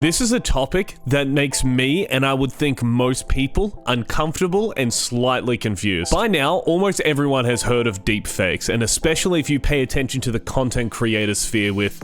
This is a topic that makes me, and I would think most people, uncomfortable and slightly confused. By now, almost everyone has heard of deepfakes, and especially if you pay attention to the content creator sphere with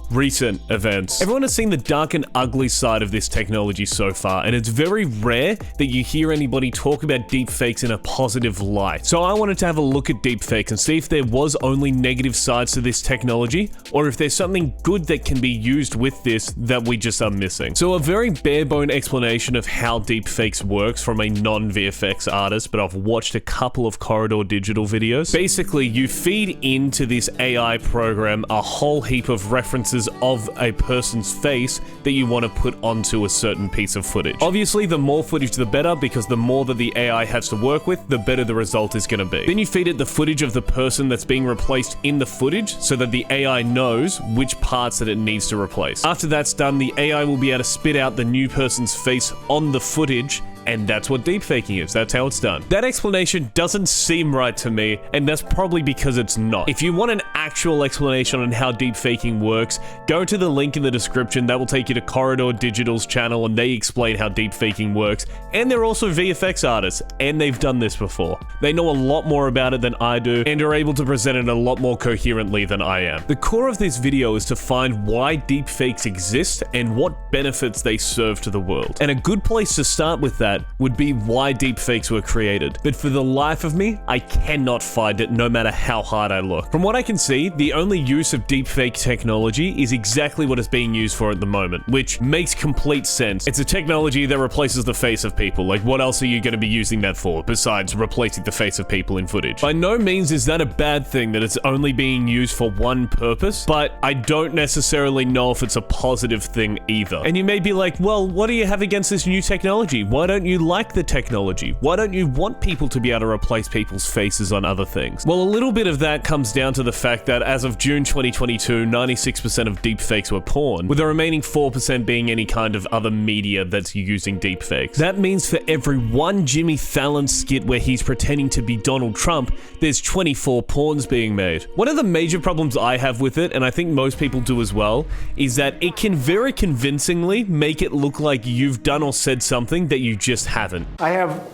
recent events. Everyone has seen the dark and ugly side of this technology so far, and it's very rare that you hear anybody talk about deepfakes in a positive light. So I wanted to have a look at deepfakes and see if there was only negative sides to this technology, or if there's something good that can be used with this that we just are missing. So a very bare-bone explanation of how deepfakes works from a non-VFX artist, but I've watched a couple of Corridor Digital videos. Basically, you feed into this AI program a whole heap of references of a person's face that you want to put onto a certain piece of footage. Obviously, the more footage the better, because the more that the AI has to work with, the better the result is going to be. Then you feed it the footage of the person that's being replaced in the footage so that the AI knows which parts that it needs to replace. After that's done, the AI will be able to spit out the new person's face on the footage, and that's what deepfaking is. That's how it's done. That explanation doesn't seem right to me, and that's probably because it's not. If you want an actual explanation on how deepfaking works, go to the link in the description. That will take you to Corridor Digital's channel, and they explain how deepfaking works. And they're also VFX artists, and they've done this before. They know a lot more about it than I do, and are able to present it a lot more coherently than I am. The core of this video is to find why deepfakes exist and what benefits they serve to the world. And a good place to start with that would be why deepfakes were created. But for the life of me, I cannot find it no matter how hard I look. From what I can see, the only use of deepfake technology is exactly what it's being used for at the moment, which makes complete sense. It's a technology that replaces the face of people. Like, what else are you going to be using that for besides replacing the face of people in footage? By no means is that a bad thing that it's only being used for one purpose, but I don't necessarily know if it's a positive thing either. And you may be like, well, what do you have against this new technology? Why don't you like the technology? Why don't you want people to be able to replace people's faces on other things? Well, a little bit of that comes down to the fact that as of June 2022, 96% of deepfakes were porn, with the remaining 4% being any kind of other media that's using deepfakes. That means for every one Jimmy Fallon skit where he's pretending to be Donald Trump, there's 24 porns being made. One of the major problems I have with it, and I think most people do as well, is that it can very convincingly make it look like you've done or said something that you just haven't. I have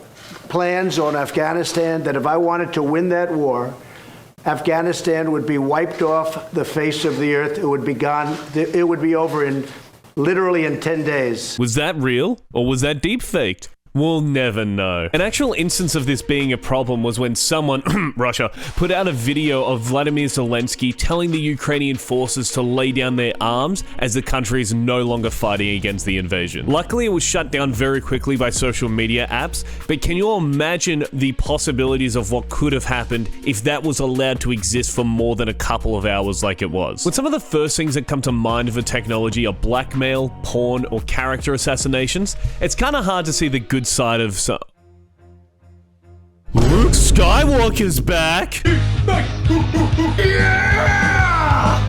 plans on Afghanistan that if I wanted to win that war, Afghanistan would be wiped off the face of the earth. It would be gone. It would be over literally in 10 days. Was that real, or was that deepfaked? We'll never know. An actual instance of this being a problem was when someone, Russia, put out a video of Vladimir Zelensky telling the Ukrainian forces to lay down their arms as the country is no longer fighting against the invasion. Luckily, it was shut down very quickly by social media apps, but can you imagine the possibilities of what could have happened if that was allowed to exist for more than a couple of hours like it was? When some of the first things that come to mind of a technology are blackmail, porn, or character assassinations, it's kind of hard to see the good side of some. Luke Skywalker's back!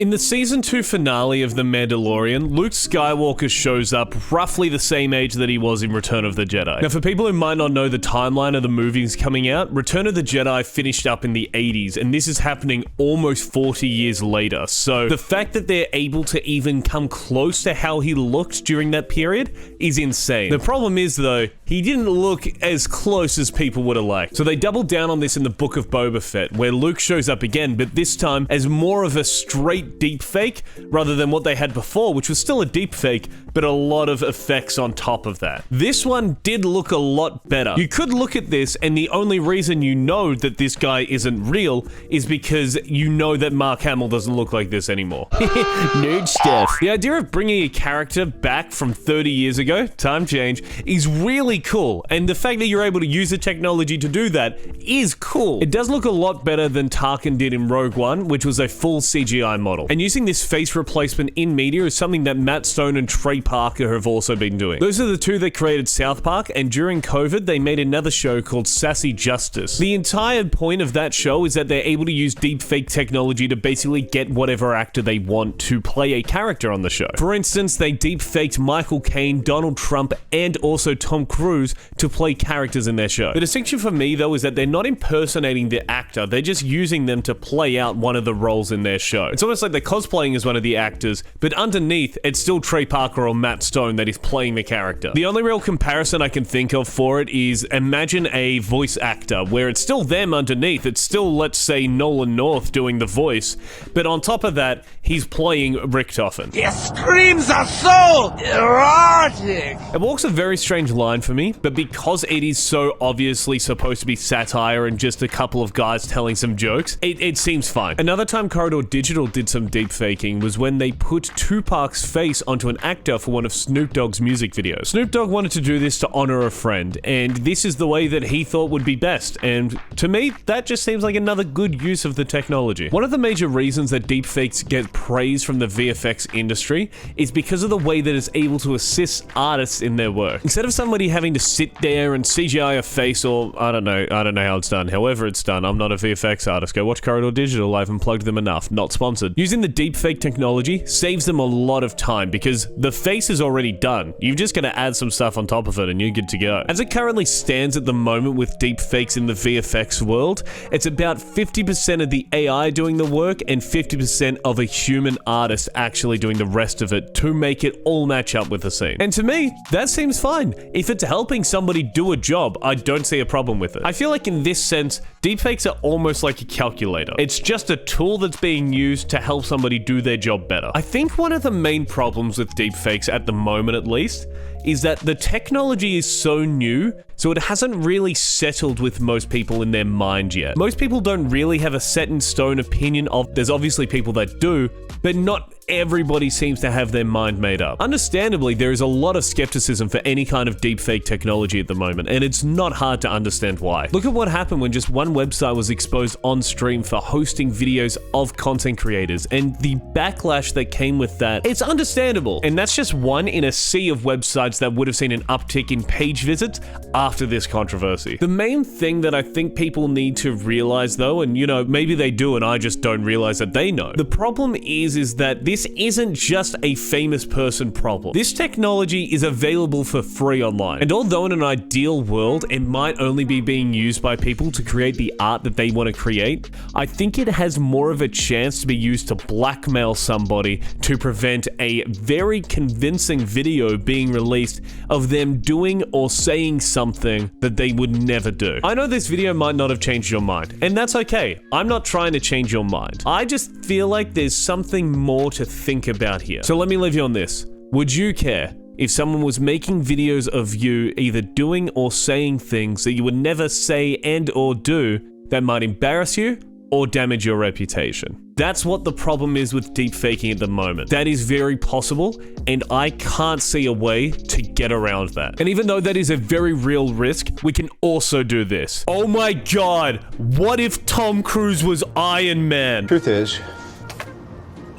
In the season 2 finale of The Mandalorian, Luke Skywalker shows up roughly the same age that he was in Return of the Jedi. Now, for people who might not know the timeline of the movies coming out, Return of the Jedi finished up in the 80s, and this is happening almost 40 years later. So the fact that they're able to even come close to how he looked during that period is insane. The problem is, though, he didn't look as close as people would have liked. So they doubled down on this in the Book of Boba Fett, where Luke shows up again, but this time as more of a straight deepfake rather than what they had before, which was still a deepfake, but a lot of effects on top of that. This one did look a lot better. You could look at this, and the only reason you know that this guy isn't real is because you know that Mark Hamill doesn't look like this anymore. Nerd stuff. The idea of bringing a character back from 30 years ago, time change, is really cool, and the fact that you're able to use the technology to do that is cool. It does look a lot better than Tarkin did in Rogue One, which was a full CGI model. And using this face replacement in media is something that Matt Stone and Trey Parker have also been doing. Those are the two that created South Park, and during COVID, they made another show called Sassy Justice. The entire point of that show is that they're able to use deepfake technology to basically get whatever actor they want to play a character on the show. For instance, they deepfaked Michael Caine, Donald Trump, and also Tom Cruise to play characters in their show. The distinction for me, though, is that they're not impersonating the actor, they're just using them to play out one of the roles in their show. It's almost like they're cosplaying as one of the actors, but underneath, it's still Trey Parker or or Matt Stone that is playing the character. The only real comparison I can think of for it is imagine a voice actor where it's still them underneath. It's still, let's say, Nolan North doing the voice, but on top of that, he's playing Richtofen. Your screams are so erotic! It walks a very strange line for me, but because it is so obviously supposed to be satire and just a couple of guys telling some jokes, it seems fine. Another time Corridor Digital did some deep faking was when they put Tupac's face onto an actor for one of Snoop Dogg's music videos. Snoop Dogg wanted to do this to honor a friend, and this is the way that he thought would be best, and to me, that just seems like another good use of the technology. One of the major reasons that deepfakes get praise from the VFX industry is because of the way that it's able to assist artists in their work. Instead of somebody having to sit there and CGI a face, or I don't know how it's done, however it's done, I'm not a VFX artist, go watch Corridor Digital, I haven't plugged them enough, not sponsored. Using the deepfake technology saves them a lot of time because the face is already done. You're just gonna add some stuff on top of it and you're good to go. As it currently stands at the moment with deepfakes in the VFX world, it's about 50% of the AI doing the work and 50% of a human artist actually doing the rest of it to make it all match up with the scene. And to me, that seems fine. If it's helping somebody do a job, I don't see a problem with it. I feel like in this sense, deepfakes are almost like a calculator. It's just a tool that's being used to help somebody do their job better. I think one of the main problems with deepfakes at the moment at least is that the technology is so new, so it hasn't really settled with most people in their mind yet. Most people don't really have a set in stone opinion of, there's obviously people that do, but not everybody seems to have their mind made up. Understandably, there is a lot of skepticism for any kind of deepfake technology at the moment, and it's not hard to understand why. Look at what happened when just one website was exposed on stream for hosting videos of content creators, and the backlash that came with that. It's understandable, and that's just one in a sea of websites that would have seen an uptick in page visits after this controversy. The main thing that I think people need to realize though, and you know, maybe they do and I just don't realize that they know, the problem is that this isn't just a famous person problem. This technology is available for free online. And although in an ideal world, it might only be being used by people to create the art that they want to create, I think it has more of a chance to be used to blackmail somebody to prevent a very convincing video being released of them doing or saying something that they would never do. I know this video might not have changed your mind, and that's okay. I'm not trying to change your mind. I just feel like there's something more to think about here. So let me leave you on this. Would you care if someone was making videos of you either doing or saying things that you would never say and or do that might embarrass you or damage your reputation? That's what the problem is with deepfaking at the moment. That is very possible, and I can't see a way to get around that. And even though that is a very real risk, we can also do this. Oh my god, what if Tom Cruise was Iron Man? Truth is,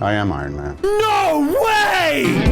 I am Iron Man. No way!